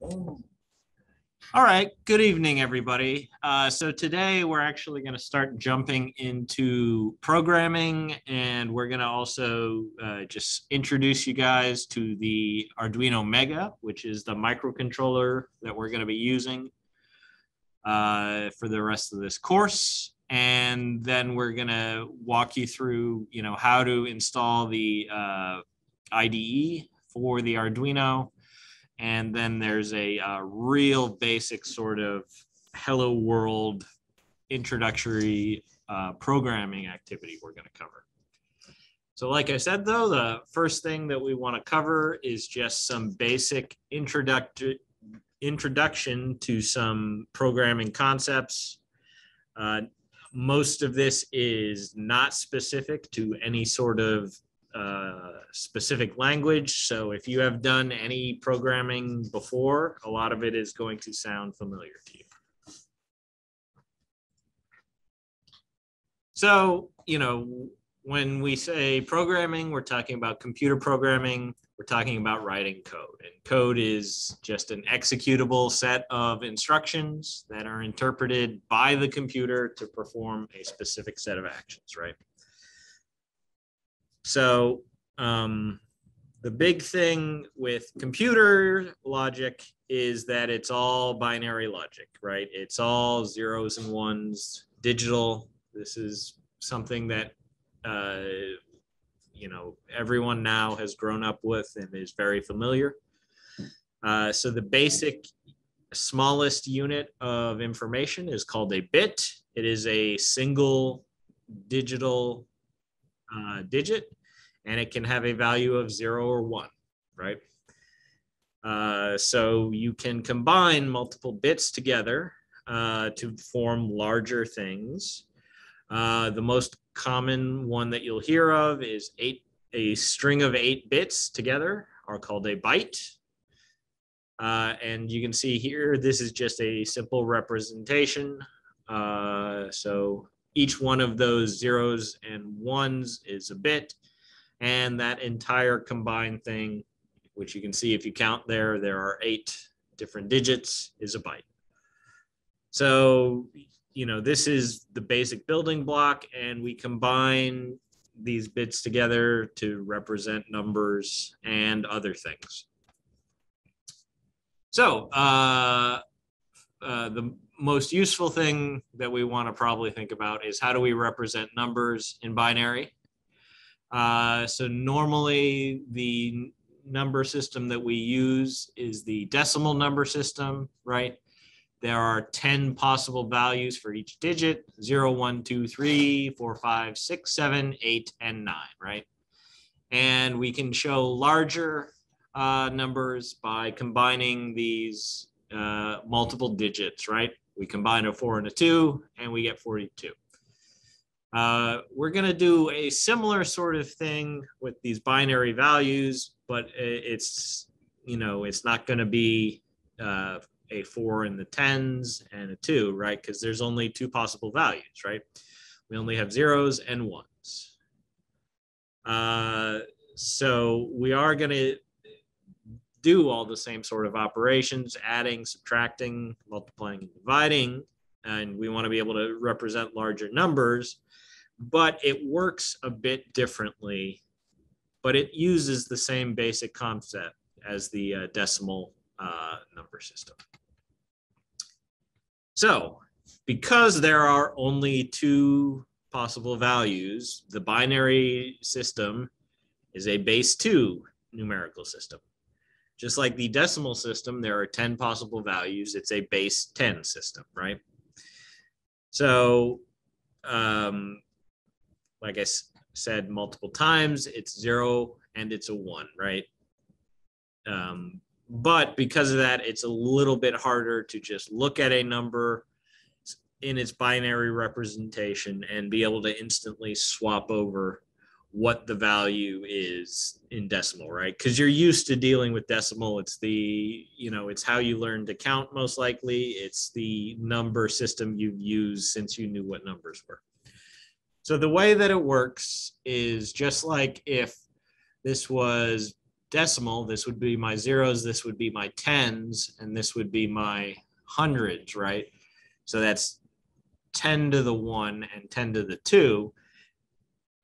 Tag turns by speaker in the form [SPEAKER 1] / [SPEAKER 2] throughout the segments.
[SPEAKER 1] All right, good evening, everybody. So today we're actually going to start jumping into programming, and we're going to also just introduce you guys to the Arduino Mega, which is the microcontroller that we're going to be using for the rest of this course. And then we're going to walk you through, how to install the IDE for the Arduino. And then there's a real basic sort of hello world introductory programming activity we're going to cover. So like I said, though, the first thing that we want to cover is just some basic introduction to some programming concepts. Most of this is not specific to any sort of specific language. So if you have done any programming before, a lot of it is going to sound familiar to you. So, when we say programming, we're talking about computer programming. We're talking about writing code. And code is just an executable set of instructions that are interpreted by the computer to perform a specific set of actions, right? So the big thing with computer logic is that it's all binary logic, right? It's all zeros and ones, digital. This is something that, everyone now has grown up with and is very familiar. So the basic smallest unit of information is called a bit. It is a single digital digit, and it can have a value of 0 or 1, right? So you can combine multiple bits together to form larger things. The most common one that you'll hear of is a string of 8 bits together are called a byte. And you can see here, this is just a simple representation. So each one of those zeros and ones is a bit, and that entire combined thing, which you can see if you count there are 8 different digits, is a byte. So, this is the basic building block, and we combine these bits together to represent numbers and other things. So, the most useful thing that we want to probably think about is how do we represent numbers in binary? So normally the number system that we use is the decimal number system, right? There are 10 possible values for each digit, 0, 1, 2, 3, 4, 5, 6, 7, 8, and 9, right? And we can show larger numbers by combining these multiple digits, right? We combine a 4 and a 2, and we get 42. We're going to do a similar sort of thing with these binary values, but it's not going to be a 4 in the tens and a 2, right? Because there's only 2 possible values, right? We only have zeros and ones. So we are going to do all the same sort of operations, adding, subtracting, multiplying, and dividing, and we want to be able to represent larger numbers, but it works a bit differently, but it uses the same basic concept as the decimal number system. So because there are only 2 possible values, the binary system is a base 2 numerical system. Just like the decimal system, there are 10 possible values. It's a base 10 system, right? So, like I said multiple times, it's 0 and it's a 1, right? But because of that, it's a little bit harder to just look at a number in its binary representation and be able to instantly swap over what the value is in decimal, right? Because you're used to dealing with decimal. It's it's how you learn to count most likely. It's the number system you've used since you knew what numbers were. So the way that it works is just like if this was decimal, this would be my zeros, this would be my tens, and this would be my hundreds, right? So that's 10 to the 1 and 10 to the 2.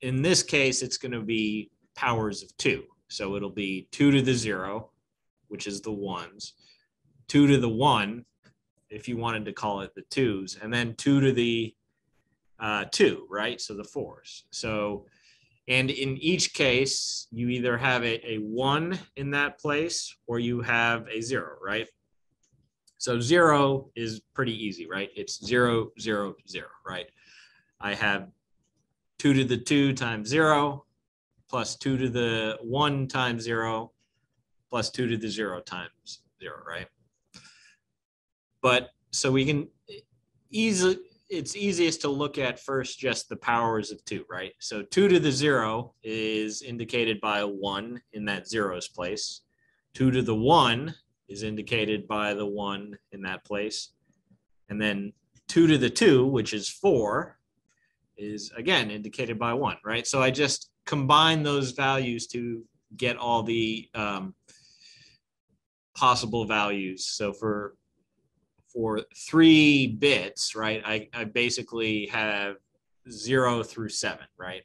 [SPEAKER 1] In this case, it's going to be powers of 2. So it'll be 2 to the 0, which is the 1s, 2 to the 1, if you wanted to call it the 2s, and then 2 to the 2, right? So the 4s. So, and in each case, you either have a 1 in that place or you have a 0, right? So 0 is pretty easy, right? It's 0, 0, 0, right? I have 2 to the 2 times 0 plus 2 to the 1 times 0 plus 2 to the 0 times 0, right? But so we can easily, it's easiest to look at first just the powers of 2, right? So 2 to the 0 is indicated by a 1 in that zeros place. 2 to the 1 is indicated by the 1 in that place. And then 2 to the 2, which is 4, is again indicated by 1, right? So I just combine those values to get all the possible values. So for 3 bits, right, I basically have 0 through 7, right?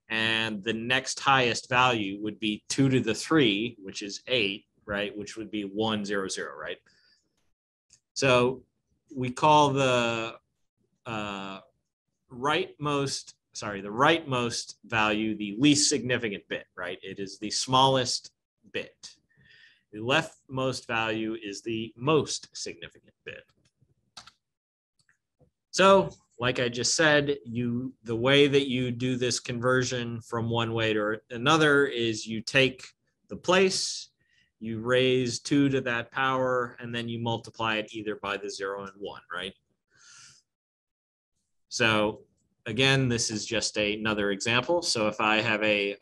[SPEAKER 1] And the next highest value would be 2 to the 3, which is 8, right? Which would be 1, 0, 0, right? So we call the rightmost value the least significant bit, right? It is the smallest bit. The leftmost value is the most significant bit. So, like I just said, the way that you do this conversion from one way to another is you take the place, you raise 2 to that power, and then you multiply it either by the 0 and 1, right? So again, this is just another example. So if I have a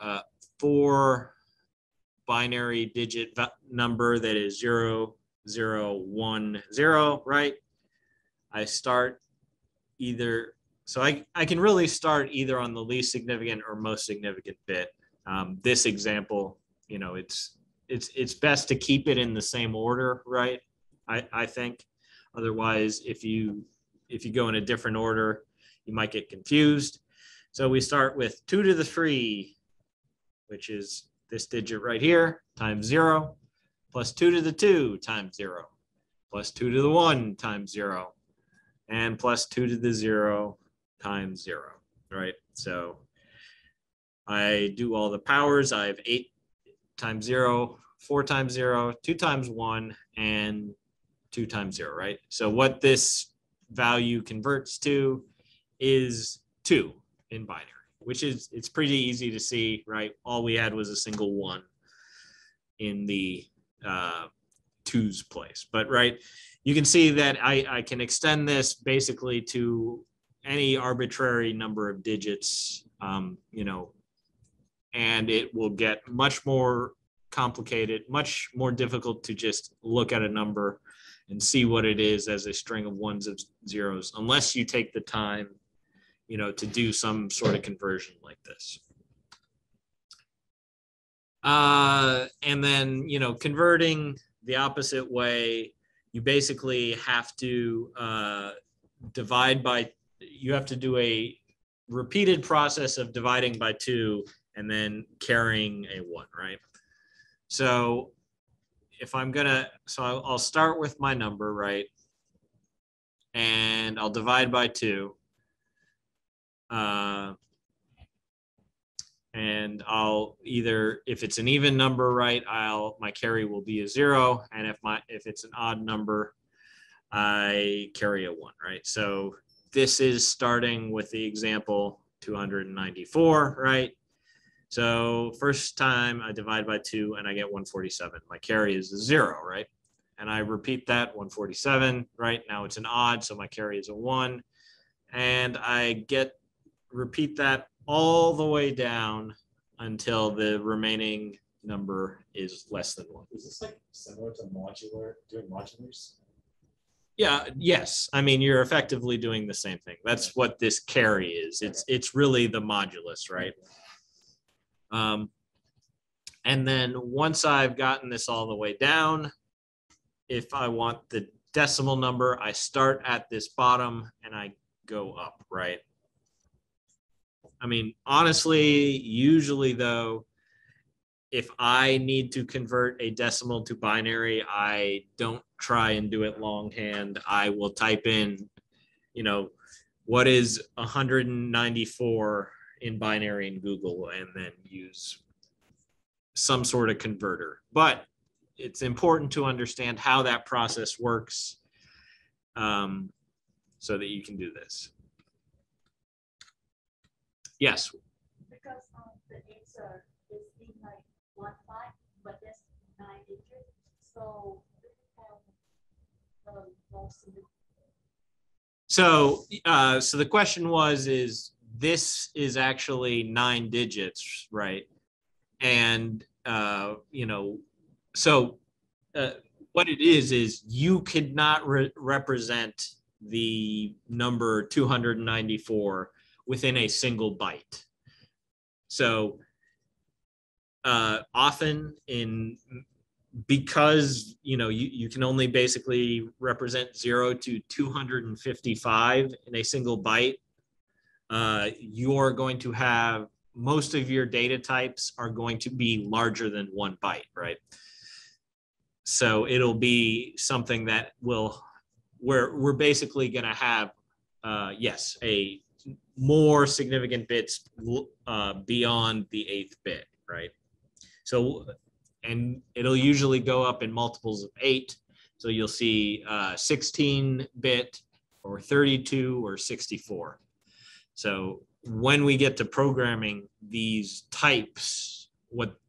[SPEAKER 1] 4 binary digit number that is 0, 0, 1, 0, right? I start either, so I can really start either on the least significant or most significant bit. This example, you know, it's best to keep it in the same order, right? I think. Otherwise, if you go in a different order, you might get confused. So we start with 2 to the 3, which is this digit right here, times 0, plus 2 to the 2 times 0, plus 2 to the 1 times 0, and plus 2 to the 0 times 0, right? So I do all the powers. I have 8 times 0, 4 times 0, 2 times 1, and 2 times 0, right? So what this value converts to is 2 in binary, which is, it's pretty easy to see, right? All we had was a single 1 in the 2's place. But, right, you can see that I can extend this basically to any arbitrary number of digits, you know, and it will get much more complicated, much more difficult to just look at a number and see what it is as a string of ones and zeros, unless you take the time, you know, to do some sort of conversion like this. And then, you know, converting the opposite way, you basically have to divide by, you have to do a repeated process of dividing by 2 and then carrying a 1, right? So if I'm gonna, so I'll start with my number, right? And I'll divide by 2. And I'll either, if it's an even number, right, my carry will be a 0, and if it's an odd number, I carry a 1, right? So this is starting with the example 294, right? So first time I divide by 2 and I get 147. My carry is a 0, right? And I repeat that, 147, right? Now it's an odd, so my carry is a 1. And I repeat that all the way down until the remaining number is less than 1.
[SPEAKER 2] Is this like similar to doing modulars?
[SPEAKER 1] Yeah, yes. I mean, you're effectively doing the same thing. That's what this carry is. It's really the modulus, right? And then once I've gotten this all the way down, if I want the decimal number, I start at this bottom and I go up, right? I mean, honestly, usually though, if I need to convert a decimal to binary, I don't try and do it longhand. I will type in, what is 194 in binary in Google and then use some sort of converter. But it's important to understand how that process works so that you can do this. Yes.
[SPEAKER 3] Because the answer is in like 1 byte, but that's 9 digits. So we have most of the.
[SPEAKER 1] So the question is this is actually 9 digits, right? And what it is you could not represent the number 294 within a single byte. So often because you can only basically represent 0 to 255 in a single byte, you're going to have most of your data types are going to be larger than 1 byte, right? So it'll be something that we're basically going to have, yes, a more significant bits beyond the 8th bit, right? So, and it'll usually go up in multiples of 8. So you'll see 16-bit or 32 or 64. So when we get to programming these types, what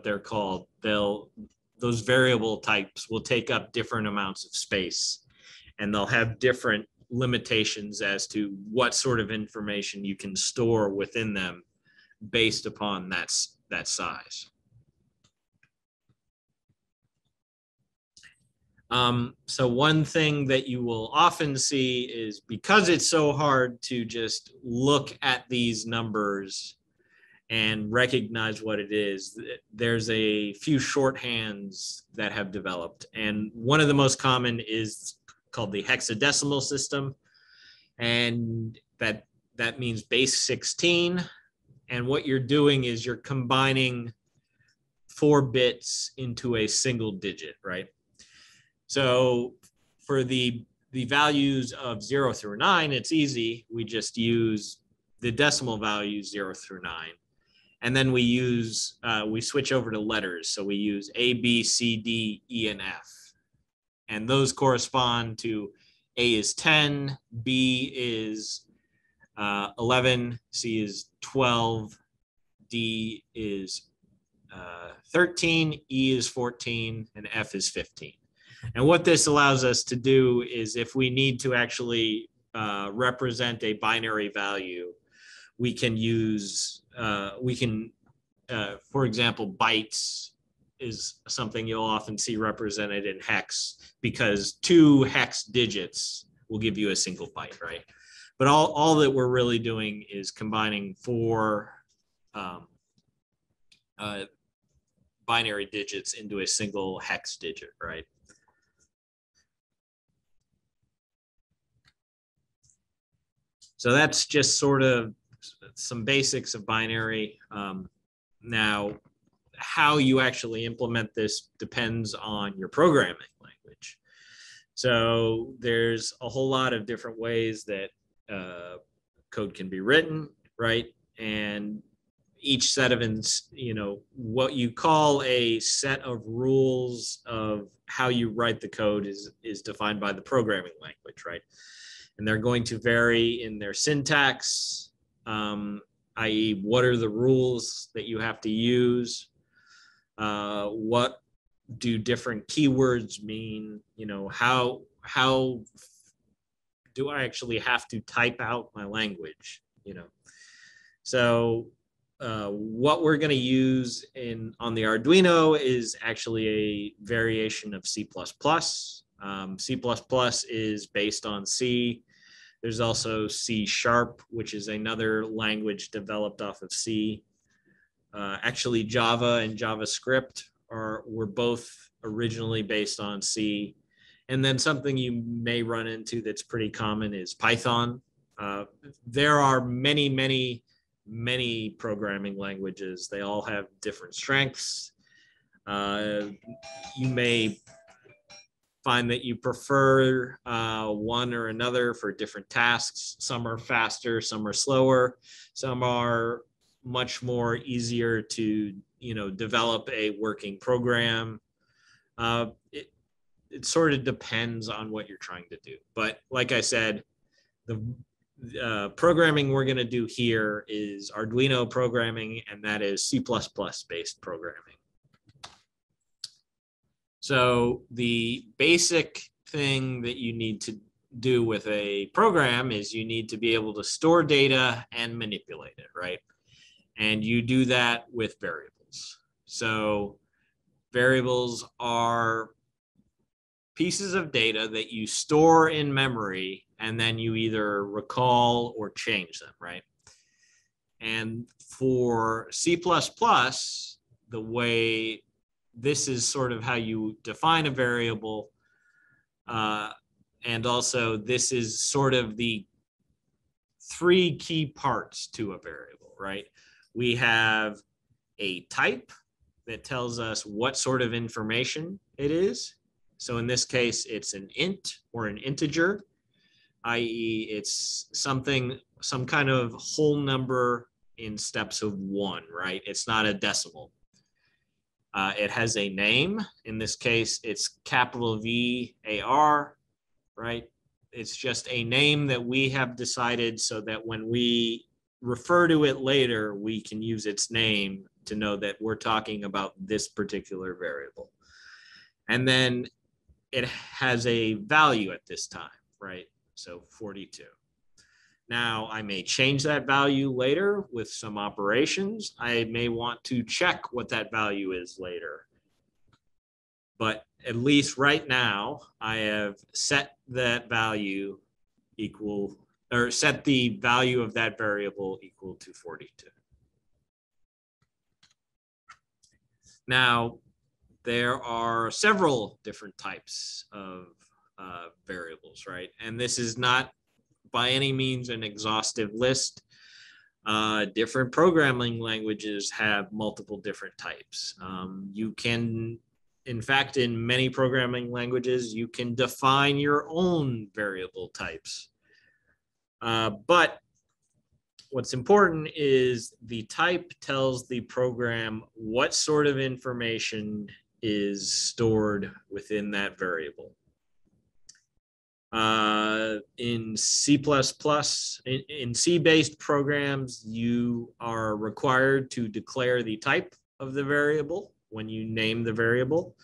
[SPEAKER 1] they're called, those variable types will take up different amounts of space, and they'll have different limitations as to what sort of information you can store within them based upon that size. So one thing that you will often see is, because it's so hard to just look at these numbers and recognize what it is, there's a few shorthands that have developed. And one of the most common is called the hexadecimal system. And that means base 16. And what you're doing is you're combining 4 bits into a single digit, right? So for the values of 0 through 9, it's easy. We just use the decimal values 0 through 9. And then we switch over to letters. So we use A, B, C, D, E, and F. And those correspond to A is 10, B is 11, C is 12, D is 13, E is 14, and F is 15. And what this allows us to do is, if we need to actually represent a binary value, we can use, for example, bytes is something you'll often see represented in hex, because 2 hex digits will give you a single byte, right? But all that we're really doing is combining 4 binary digits into a single hex digit, right? So that's just sort of some basics of binary. Now, how you actually implement this depends on your programming language. So there's a whole lot of different ways that code can be written, right? And each set of, what you call a set of rules of how you write the code is defined by the programming language, right? And they're going to vary in their syntax, i.e. what are the rules that you have to use? What do different keywords mean? How do I actually have to type out my language? So what we're going to use on the Arduino is actually a variation of C++. C++ is based on C. There's also C#, which is another language developed off of C. Actually, Java and JavaScript were both originally based on C. And then something you may run into that's pretty common is Python. There are many, many, many programming languages. They all have different strengths. You may find that you prefer one or another for different tasks. Some are faster, some are slower, some are much more easier to develop a working program. It sort of depends on what you're trying to do. But like I said, the programming we're going to do here is Arduino programming, and that is C++ based programming. So the basic thing that you need to do with a program is you need to be able to store data and manipulate it, right? And you do that with variables. So variables are pieces of data that you store in memory, and then you either recall or change them, right? And for C++, the way this is sort of how you define a variable. And also this is sort of the three key parts to a variable, right? We have a type that tells us what sort of information it is. So in this case, it's an int or an integer, i.e. it's some kind of whole number in steps of 1, right? It's not a decimal. It has a name. In this case, it's capital VAR, right? It's just a name that we have decided so that when we refer to it later, we can use its name to know that we're talking about this particular variable. And then it has a value at this time, right? So 42. Now, I may change that value later with some operations. I may want to check what that value is later. But at least right now, I have set that value equal, or set the value of that variable equal to 42. Now, there are several different types of variables, right? And this is not by any means an exhaustive list. Different programming languages have multiple different types. You can, in fact, in many programming languages, you can define your own variable types. But what's important is the type tells the program what sort of information is stored within that variable. In C++, in C-based programs, you are required to declare the type of the variable when you name the variable.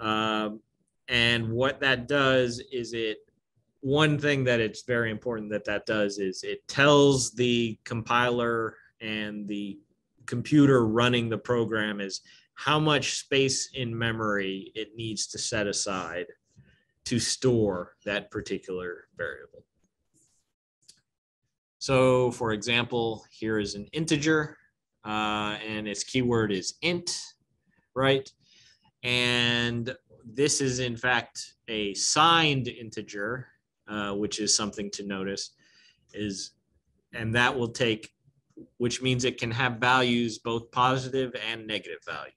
[SPEAKER 1] And what that does is one thing that it's very important that does is it tells the compiler and the computer running the program is how much space in memory it needs to set aside to store that particular variable. So for example, here is an integer and its keyword is int, right? And this is in fact a signed integer, which is something to notice, and that will take, which means it can have values, both positive and negative values.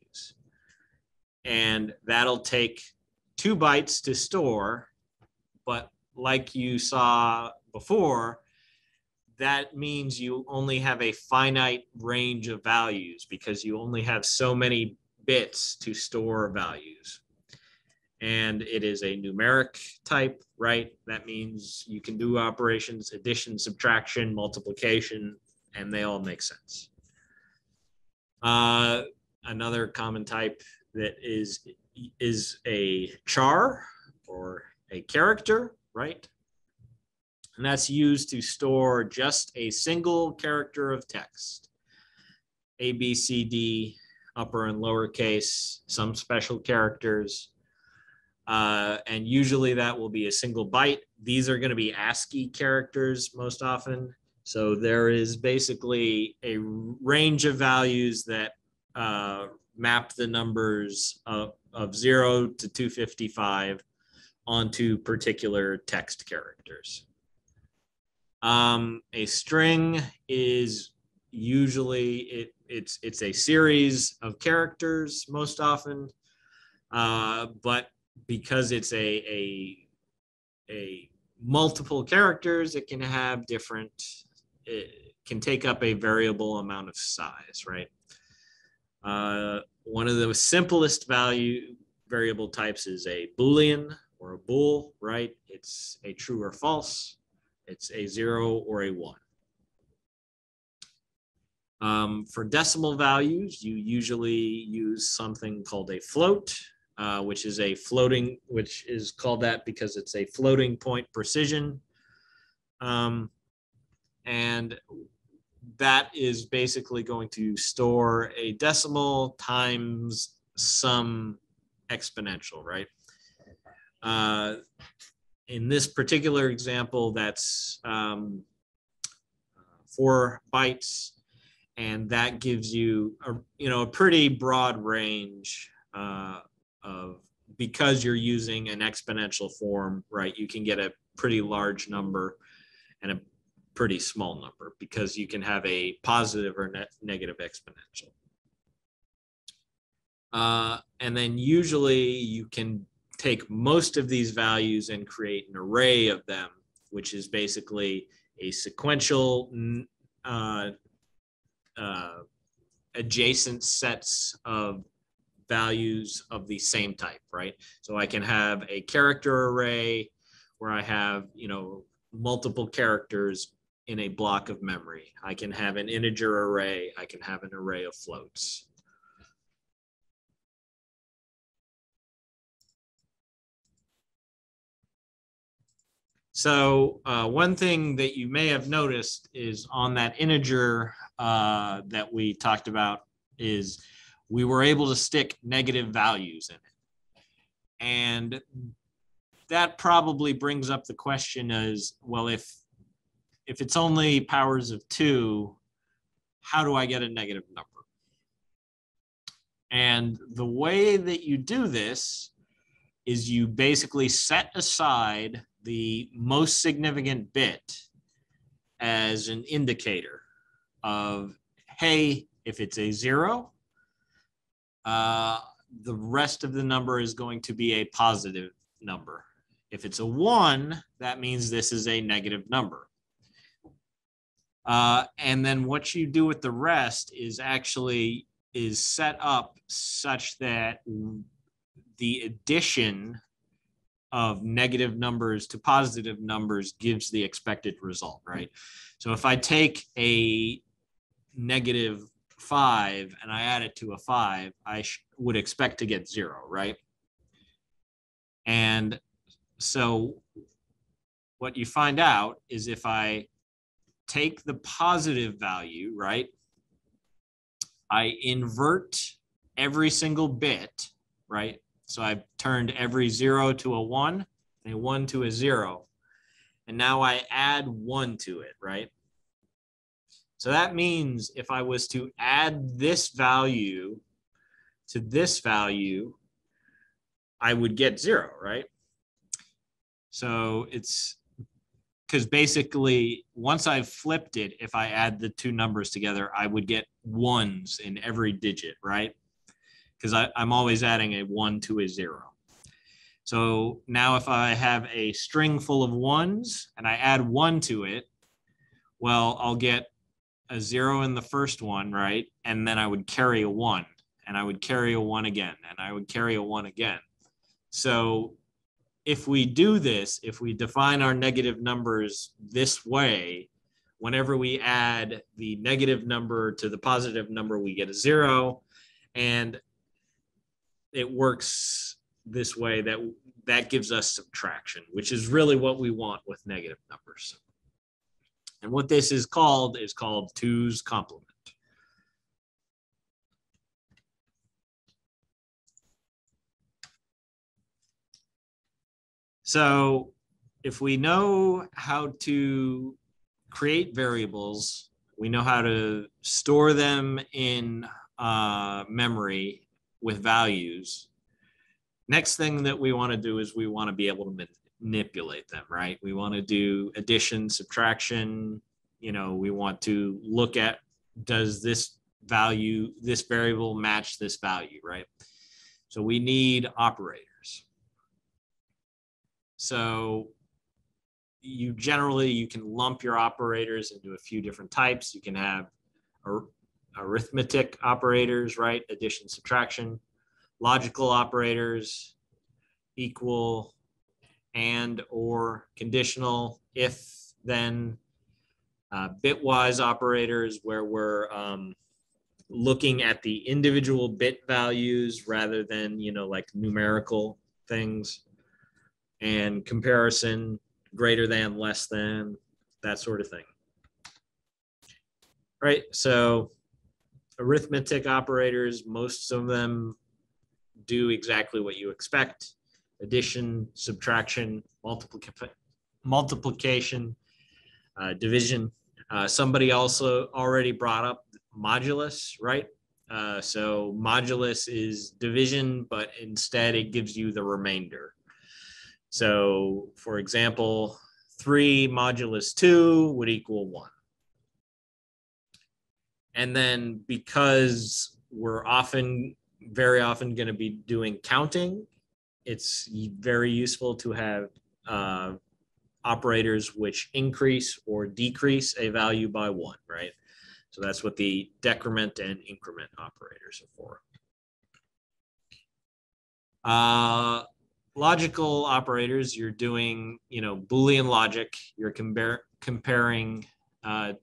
[SPEAKER 1] And that'll take 2 bytes to store, but like you saw before, that means you only have a finite range of values because you only have so many bits to store values. And it is a numeric type, right? That means you can do operations, addition, subtraction, multiplication, and they all make sense. Another common type that is a char or a character, right? And that's used to store just a single character of text. A, B, C, D, upper and lowercase, some special characters. And usually that will be a single byte. These are going to be ASCII characters most often. So there is basically a range of values that map the numbers of 0 to 255 onto particular text characters. A string is usually it's a series of characters most often, but because it's a multiple characters, it can have different. It can take up a variable amount of size, right? One of the simplest variable types is a Boolean or a bool, right? It's a true or false. It's a 0 or a 1. For decimal values, you usually use something called a float, which is called that because it's a floating point precision. And that is basically going to store a decimal times some exponential, right? In this particular example, that's 4 bytes, and that gives you a pretty broad range of, because you're using an exponential form, right? You can get a pretty large number and a pretty small number because you can have a positive or negative exponential. And then usually you can take most of these values and create an array of them, which is basically a sequential adjacent sets of values of the same type, right? So I can have a character array where I have, multiple characters in a block of memory. I can have an integer array. I can have an array of floats. So one thing that you may have noticed is on that integer that we talked about is we were able to stick negative values in it. And that probably brings up the question is, well, if it's only powers of 2, how do I get a negative number? And the way that you do this is you basically set aside the most significant bit as an indicator of, hey, if it's a 0, the rest of the number is going to be a positive number. If it's a 1, that means this is a negative number. And then what you do with the rest is set up such that the addition of negative numbers to positive numbers gives the expected result, right? So if I take a negative 5 and I add it to a 5, I would expect to get 0, right? And so what you find out is if I take the positive value, right, I invert every single bit, right? So I've turned every 0 to a 1 and a 1 to a 0. And now I add 1 to it, right? So that means if I was to add this value to this value, I would get 0, right? So it's because basically once I've flipped it, if I add the two numbers together, I would get 1s in every digit, right? Because I'm always adding a 1 to a 0. So now if I have a string full of 1s and I add 1 to it, well, I'll get a 0 in the first one, right? And then I would carry a 1, and I would carry a 1 again, and I would carry a 1 again. So if we do this, if we define our negative numbers this way, whenever we add the negative number to the positive number, we get a 0. And it works this way that gives us subtraction, which is really what we want with negative numbers. And what this is called 2's complement. So if we know how to create variables. We know how to store them in memory with values. Next thing that we want to do is we want to be able to manipulate them, right? We want to do addition, subtraction. We want to look at, does this variable match this value, right? So we need operators. So you can lump your operators into a few different types. You can have arithmetic operators, right? Addition, subtraction, logical operators, equal, and, or, conditional, if, then, bitwise operators where we're looking at the individual bit values rather than, like numerical things, and comparison, greater than, less than, that sort of thing. Right, so arithmetic operators, most of them do exactly what you expect. Addition, subtraction, multiplication, division. Somebody also already brought up modulus, right? So modulus is division, but instead it gives you the remainder. So for example, 3 modulus 2 would equal 1. And then because we're very often going to be doing counting, it's very useful to have operators which increase or decrease a value by 1, right? So that's what the decrement and increment operators are for. Logical operators, you're doing, Boolean logic. You're comparing the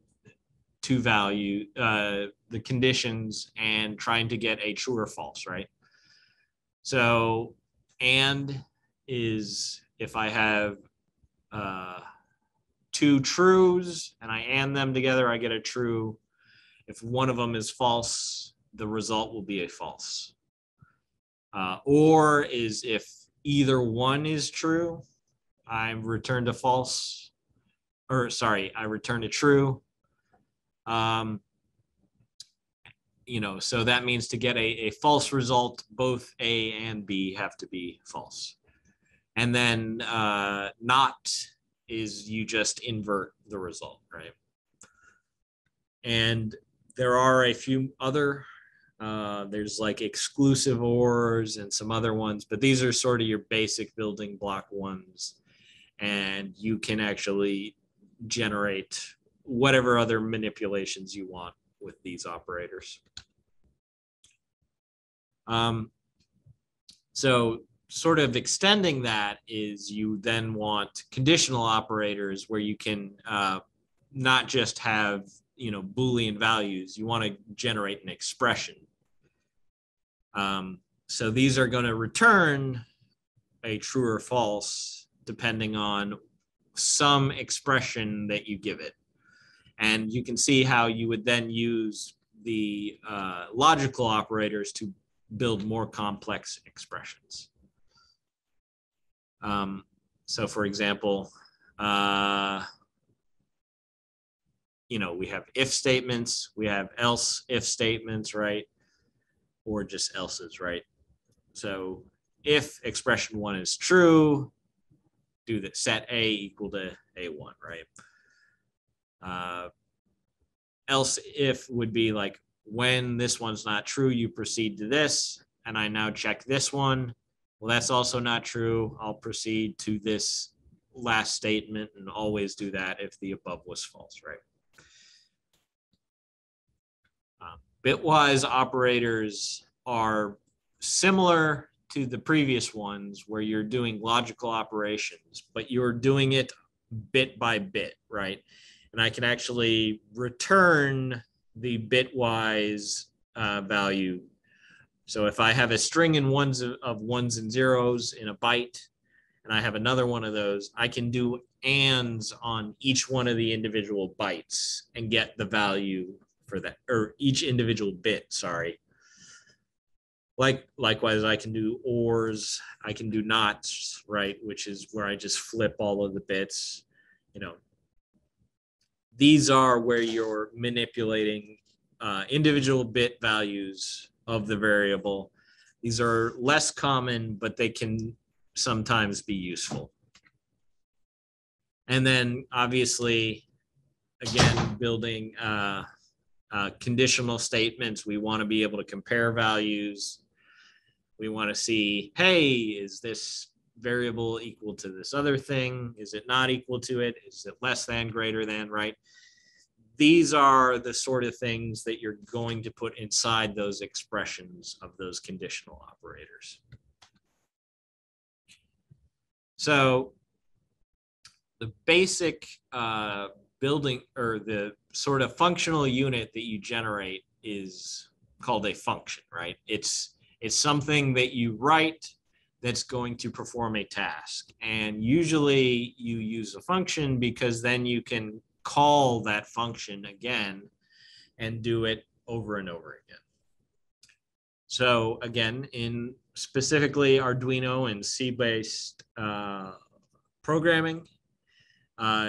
[SPEAKER 1] conditions and trying to get a true or false, right? So, and is if I have 2 trues and I AND them together, I get a true. If one of them is false, the result will be a false. Or is if either one is true, I return to false, I return to true. So that means to get a false result, both A and B have to be false. And then not is you just invert the result, right? And there are a few other, there's like exclusive ORs and some other ones, but these are sort of your basic building block ones. And you can actually generate whatever other manipulations you want with these operators. So sort of extending that is you then want conditional operators where you can not just have, Boolean values. You want to generate an expression. So these are going to return a true or false depending on some expression that you give it. And you can see how you would then use the logical operators to build more complex expressions. So for example, we have if statements, we have else if statements, right? Or just else's, right? So if expression 1 is true, do that, set A equal to A1, right? Else if would be like, when this one's not true, you proceed to this, and I now check this one. Well, that's also not true. I'll proceed to this last statement and always do that if the above was false, right? Bitwise operators are similar to the previous ones where you're doing logical operations, but you're doing it bit by bit, right? And I can actually return the bitwise value. So if I have a string of ones and zeros in a byte, and I have another one of those, I can do ands on each one of the individual bytes and get the value for that, or each individual bit, sorry. Likewise, I can do ors, I can do nots, right? Which is where I just flip all of the bits, these are where you're manipulating individual bit values of the variable. These are less common, but they can sometimes be useful. And then obviously, again, building conditional statements. We want to be able to compare values. We want to see, hey, is this variable equal to this other thing? Is it not equal to it? Is it less than, greater than, right? These are the sort of things that you're going to put inside those expressions of those conditional operators. So the basic building, or the sort of functional unit that you generate, is called a function, right? It's something that you write that's going to perform a task. And usually you use a function because then you can call that function again and do it over and over again. So again, in specifically Arduino and C-based programming,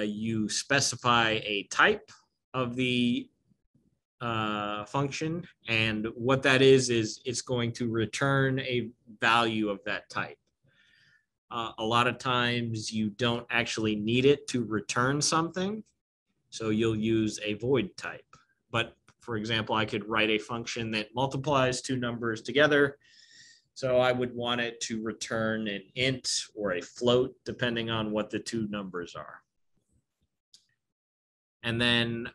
[SPEAKER 1] you specify a type of the function, and what that is it's going to return a value of that type. A lot of times you don't actually need it to return something, so you'll use a void type. But for example, I could write a function that multiplies two numbers together, so I would want it to return an int or a float depending on what the two numbers are. And then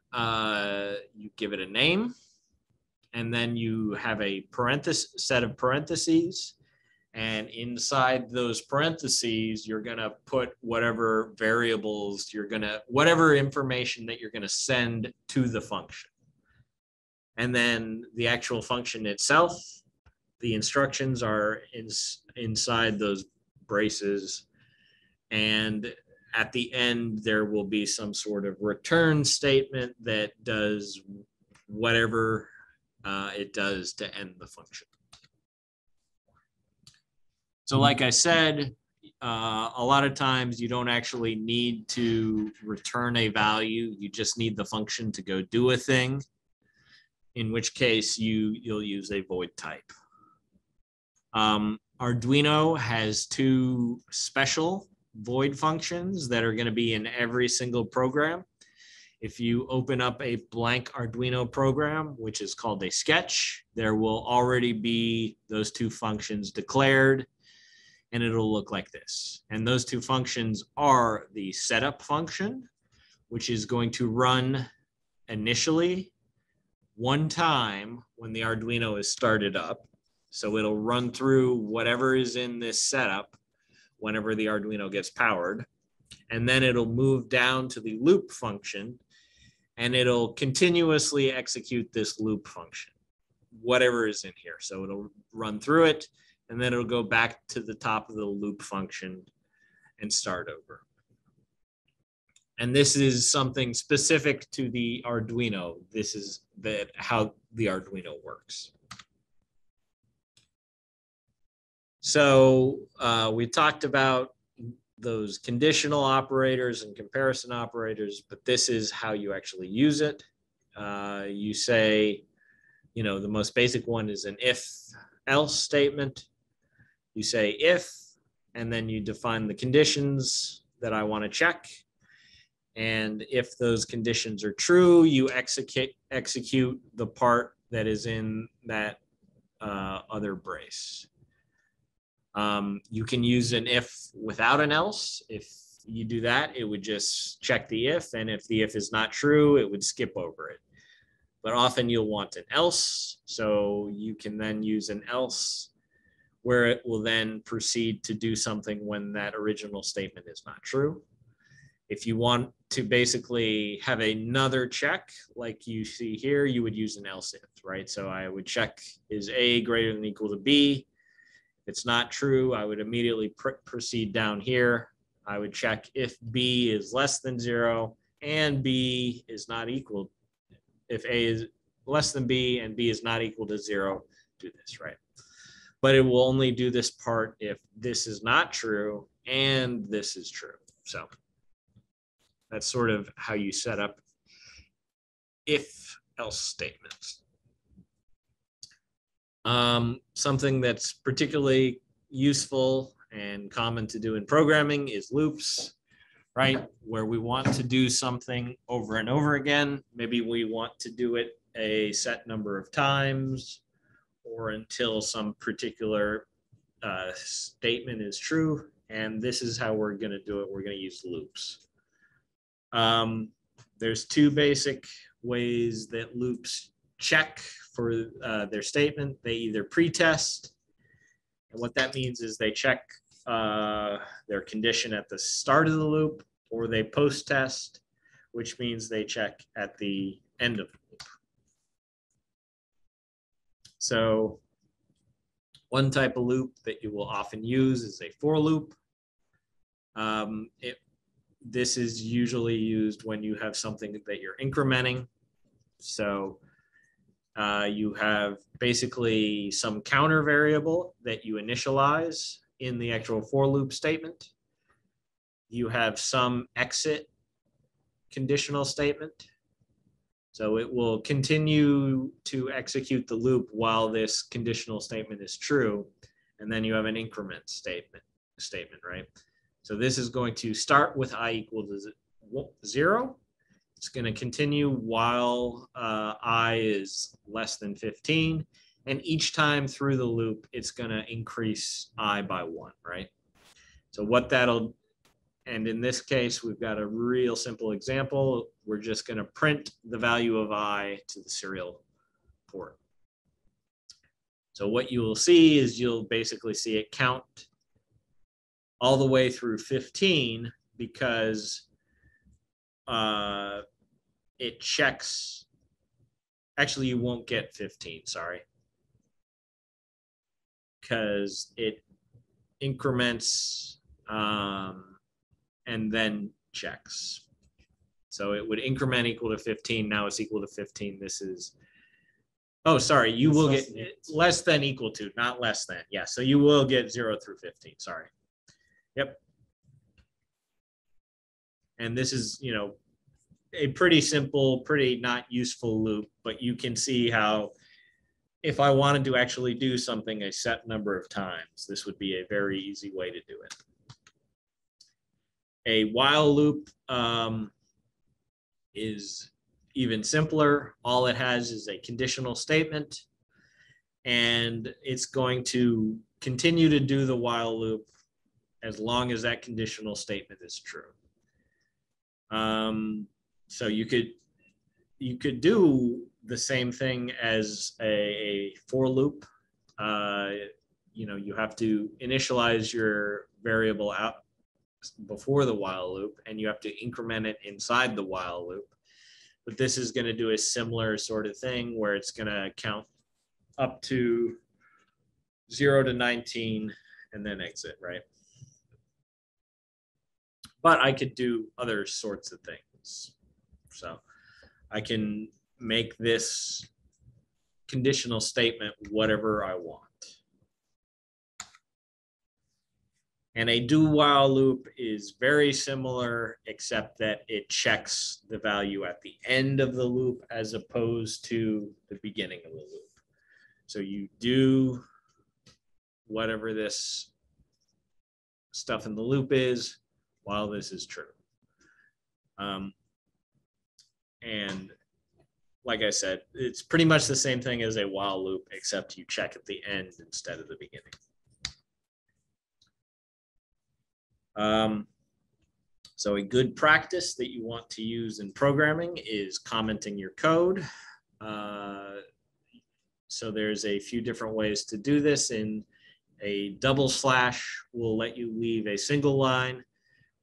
[SPEAKER 1] you give it a name, and then you have a set of parentheses, and inside those parentheses, you're gonna put whatever variables whatever information that you're gonna send to the function. And then the actual function itself, the instructions are inside those braces, and at the end, there will be some sort of return statement that does whatever it does to end the function. So like I said, a lot of times you don't actually need to return a value. You just need the function to go do a thing, in which case you'll use a void type. Arduino has two special void functions that are going to be in every single program. If you open up a blank Arduino program, which is called a sketch, there will already be those two functions declared, and it'll look like this. And those two functions are the setup function, which is going to run initially one time when the Arduino is started up. So it'll run through whatever is in this setup whenever the Arduino gets powered. And then it'll move down to the loop function, and it'll continuously execute this loop function, whatever is in here. So it'll run through it, and then it'll go back to the top of the loop function and start over. And this is something specific to the Arduino. This is how the Arduino works. So we talked about those conditional operators and comparison operators, but this is how you actually use it. You say, the most basic one is an if-else statement. You say if, and then you define the conditions that I want to check. And if those conditions are true, you execute the part that is in that other brace. You can use an if without an else. If you do that, it would just check the if, and if the if is not true, it would skip over it. But often you'll want an else, so you can then use an else where it will then proceed to do something when that original statement is not true. If you want to basically have another check, like you see here, you would use an else if, right? So I would check, is A greater than or equal to B? If it's not true, I would immediately proceed down here. I would check if B is less than 0 and B is not equal. If A is less than B and B is not equal to 0, do this, right? But it will only do this part if this is not true and this is true. So that's sort of how you set up if else statements. Something that's particularly useful and common to do in programming is loops, right? Where we want to do something over and over again. Maybe we want to do it a set number of times or until some particular statement is true. And this is how we're going to do it. We're going to use loops. There's two basic ways that loops check for their statement. They either pretest, and what that means is they check their condition at the start of the loop, or they post-test, which means they check at the end of the loop. So one type of loop that you will often use is a for loop. This is usually used when you have something that you're incrementing. So you have basically some counter variable that you initialize in the actual for loop statement. You have some exit conditional statement. So it will continue to execute the loop while this conditional statement is true. And then you have an increment statement, right? So this is going to start with I equal to 0. It's going to continue while I is less than 15. And each time through the loop, it's going to increase I by 1, right? So what that'll, and in this case, we've got a real simple example. We're just going to print the value of I to the serial port. So what you will see is you'll basically see it count all the way through 15 because it checks, actually you won't get 15, sorry, because it increments and then checks. So it would increment equal to 15, now it's equal to 15, this is, oh, sorry, you will get less than equal to, not less than, yeah, so you will get 0 through 15, sorry. Yep. And this is, you know, a pretty simple, pretty not useful loop, but you can see how if I wanted to actually do something a set number of times, this would be a very easy way to do it. A while loop is even simpler. All it has is a conditional statement, and it's going to continue to do the while loop as long as that conditional statement is true. So you could do the same thing as a for loop. You know, you have to initialize your variable out before the while loop, and you have to increment it inside the while loop. But this is going to do a similar sort of thing where it's going to count up to 0 to 19 and then exit, right? But I could do other sorts of things. So I can make this conditional statement whatever I want. And a do while loop is very similar, except that it checks the value at the end of the loop as opposed to the beginning of the loop. So you do whatever this stuff in the loop is while this is true. And like I said, it's pretty much the same thing as a while loop, except you check at the end instead of the beginning. So a good practice that you want to use in programming is commenting your code. So there's a few different ways to do this. In a double slash will let you leave a single line,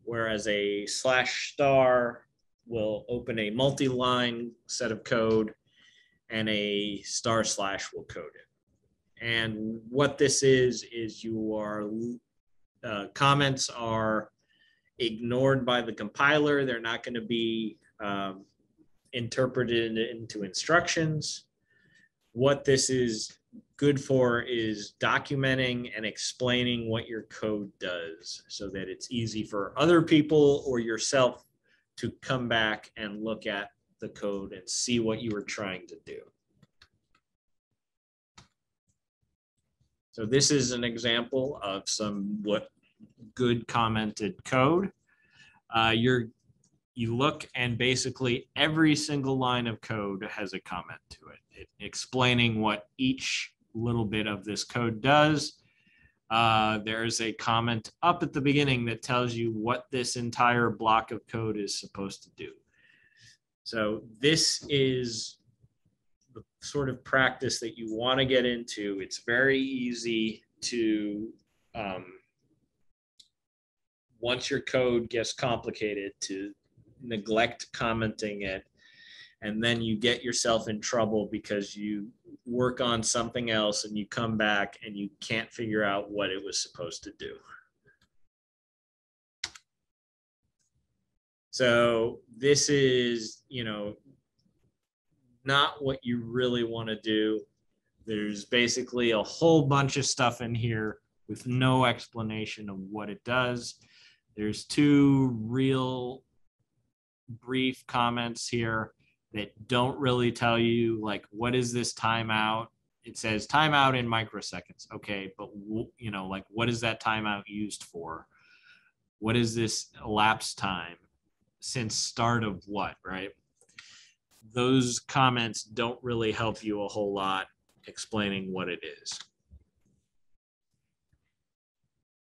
[SPEAKER 1] whereas a /* will open a multi-line set of code, and a */ will code it. And what this is your comments are ignored by the compiler. They're not going to be interpreted into instructions. What this is good for is documenting and explaining what your code does so that it's easy for other people or yourself to come back and look at the code and see what you were trying to do. So this is an example of somewhat good commented code. You look, and basically every single line of code has a comment to it, explaining what each little bit of this code does. There's a comment up at the beginning that tells you what this entire block of code is supposed to do. So this is the sort of practice that you want to get into. It's very easy to, once your code gets complicated, to neglect commenting it, and then you get yourself in trouble because you work on something else and you come back and you can't figure out what it was supposed to do. So this is, not what you really want to do. There's basically a whole bunch of stuff in here with no explanation of what it does. There's two real brief comments here that don't really tell you, like, what is this timeout? It says timeout in microseconds. Okay, but like, what is that timeout used for? What is this elapsed time since start of what, right? Those comments don't really help you a whole lot explaining what it is.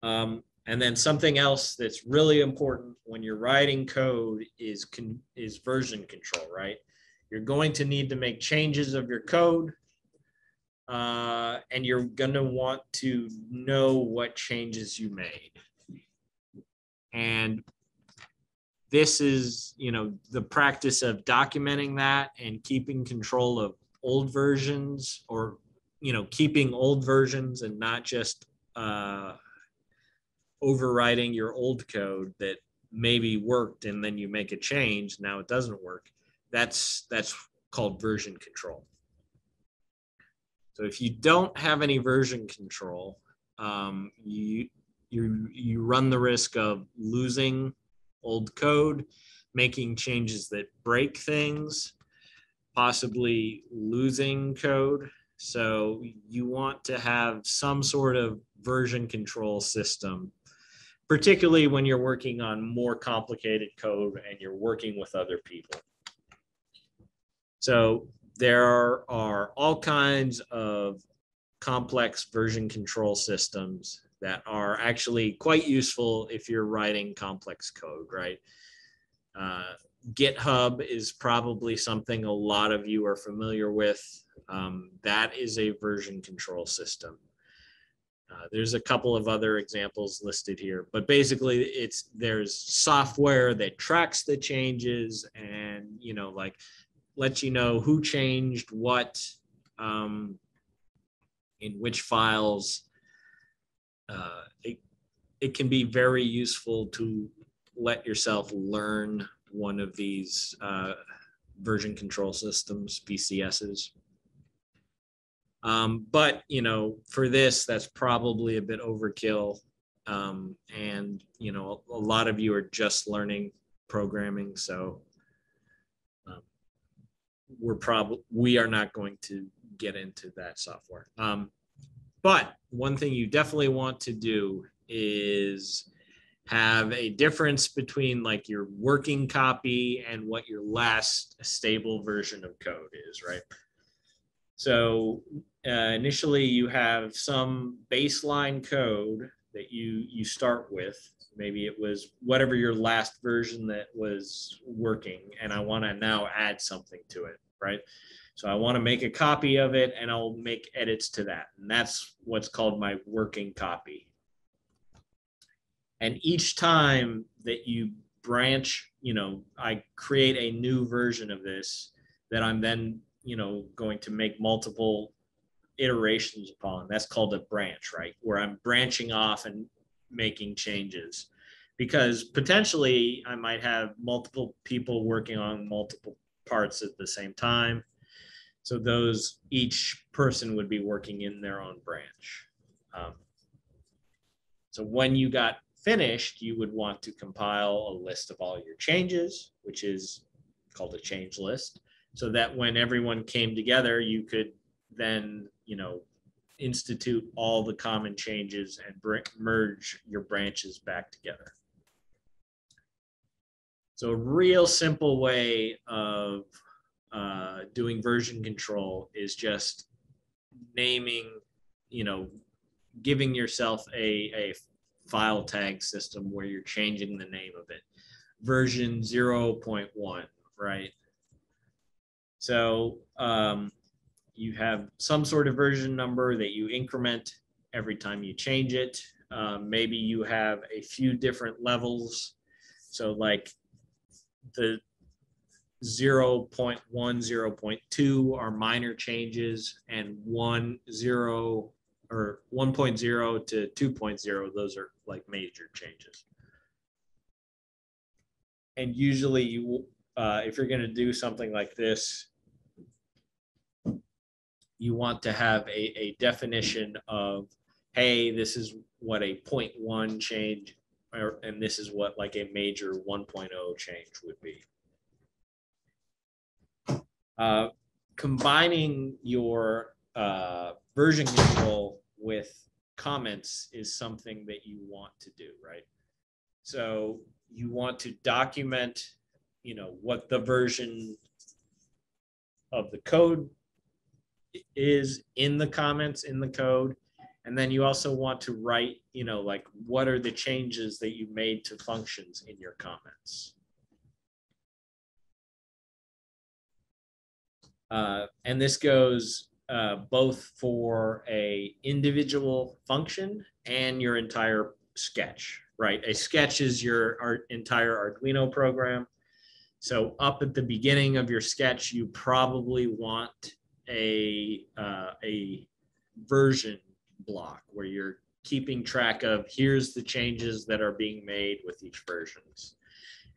[SPEAKER 1] And then something else that's really important when you're writing code is version control, right? You're going to need to make changes of your code, and you're going to want to know what changes you made. And this is, the practice of documenting that and keeping control of old versions, or, keeping old versions and not just overwriting your old code that maybe worked and then you make a change, now it doesn't work. That's called version control. So if you don't have any version control, you run the risk of losing old code, making changes that break things, possibly losing code. So you want to have some sort of version control system, particularly when you're working on more complicated code and you're working with other people. So there are all kinds of complex version control systems that are actually quite useful if you're writing complex code, right? GitHub is probably something a lot of you are familiar with. That is a version control system. There's a couple of other examples listed here, but basically there's software that tracks the changes and, like, lets you know who changed what, in which files. It can be very useful to let yourself learn one of these version control systems, VCSs. But, for this, that's probably a bit overkill. And, a lot of you are just learning programming. So we are not going to get into that software. But one thing you definitely want to do is have a difference between, like, your working copy and what your last stable version of code is, right? So initially you have some baseline code that you start with. Maybe it was whatever your last version that was working, and I want to now add something to it, right? So I want to make a copy of it, and I'll make edits to that. And that's what's called my working copy. And each time that you branch, I create a new version of this that I'm then, going to make multiple iterations upon. That's called a branch, right? Where I'm branching off and making changes. Because potentially I might have multiple people working on multiple parts at the same time. So each person would be working in their own branch. So when you got finished, you would want to compile a list of all your changes, which is called a change list, so that when everyone came together, you could then, institute all the common changes and merge your branches back together. So a real simple way of doing version control is just naming, giving yourself a file tag system where you're changing the name of it. Version 0.1, right? So you have some sort of version number that you increment every time you change it. Maybe you have a few different levels. So like the 0.1, 0.2 are minor changes, and 1.0 to 2.0, those are like major changes. And usually you, if you're going to do something like this, you want to have a definition of, hey, this is what a 0.1 change, and this is what like a major 1.0 change would be. Combining your version control with comments is something that you want to do, right? So you want to document, what the version of the code is in the comments in the code. And then you also want to write, like what are the changes that you made to functions in your comments. And this goes both for a individual function and your entire sketch, right? A sketch is your entire Arduino program. So up at the beginning of your sketch, you probably want a version block where you're keeping track of, here's the changes that are being made with each versions.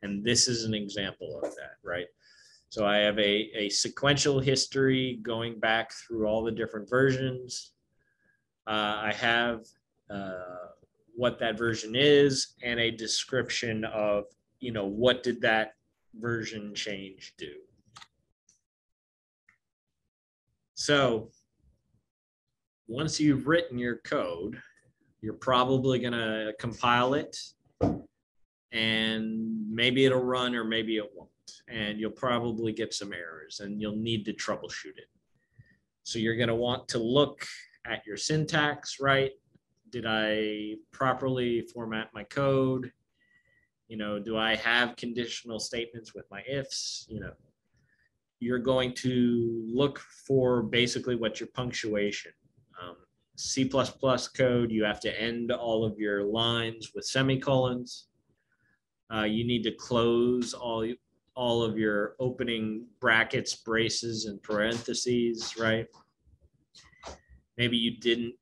[SPEAKER 1] And this is an example of that, right? So I have a sequential history going back through all the different versions. I have what that version is and a description of, what did that version change do. So once you've written your code, you're probably going to compile it, and maybe it'll run or maybe it won't. And you'll probably get some errors and you'll need to troubleshoot it. So you're going to want to look at your syntax, right? Did I properly format my code? Do I have conditional statements with my ifs? You're going to look for basically what's your punctuation. C++ code, you have to end all of your lines with semicolons. You need to close all of your opening brackets, braces, and parentheses, right? Maybe you didn't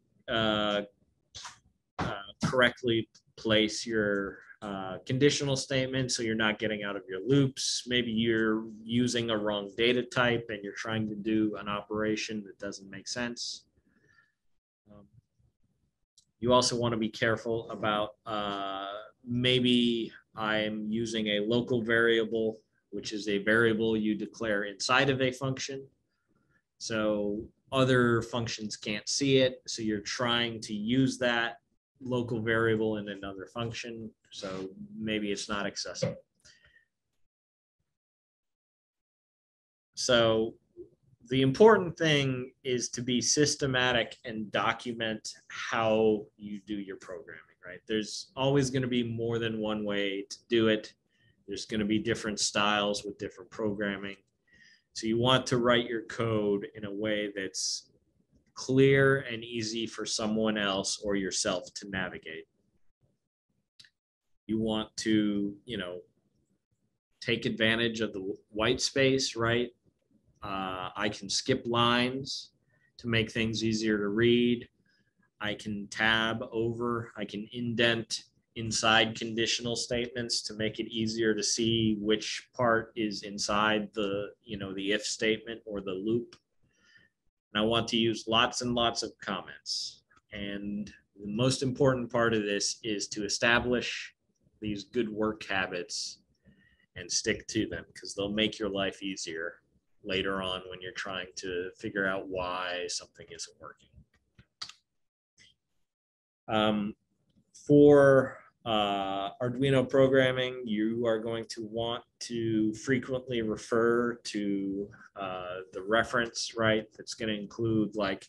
[SPEAKER 1] correctly place your conditional statement, so you're not getting out of your loops. Maybe you're using a wrong data type and you're trying to do an operation that doesn't make sense. You also want to be careful about maybe I'm using a local variable, which is a variable you declare inside of a function. So other functions can't see it. So you're trying to use that local variable in another function. So maybe it's not accessible. So the important thing is to be systematic and document how you do your programming, right? There's always going to be more than one way to do it. There's going to be different styles with different programming. So you want to write your code in a way that's clear and easy for someone else or yourself to navigate. You want to, take advantage of the white space, right? I can skip lines to make things easier to read. I can tab over, I can indent inside conditional statements to make it easier to see which part is inside the, the if statement or the loop. And I want to use lots and lots of comments. And the most important part of this is to establish these good work habits and stick to them because they'll make your life easier later on when you're trying to figure out why something isn't working. For Arduino programming, you are going to want to frequently refer to the reference, right? That's going to include like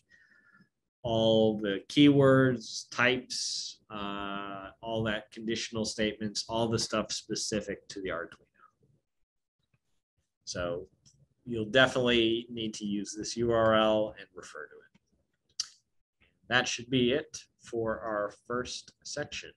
[SPEAKER 1] all the keywords, types, all that conditional statements, all the stuff specific to the Arduino. So you'll definitely need to use this URL and refer to it. That should be it for our first section.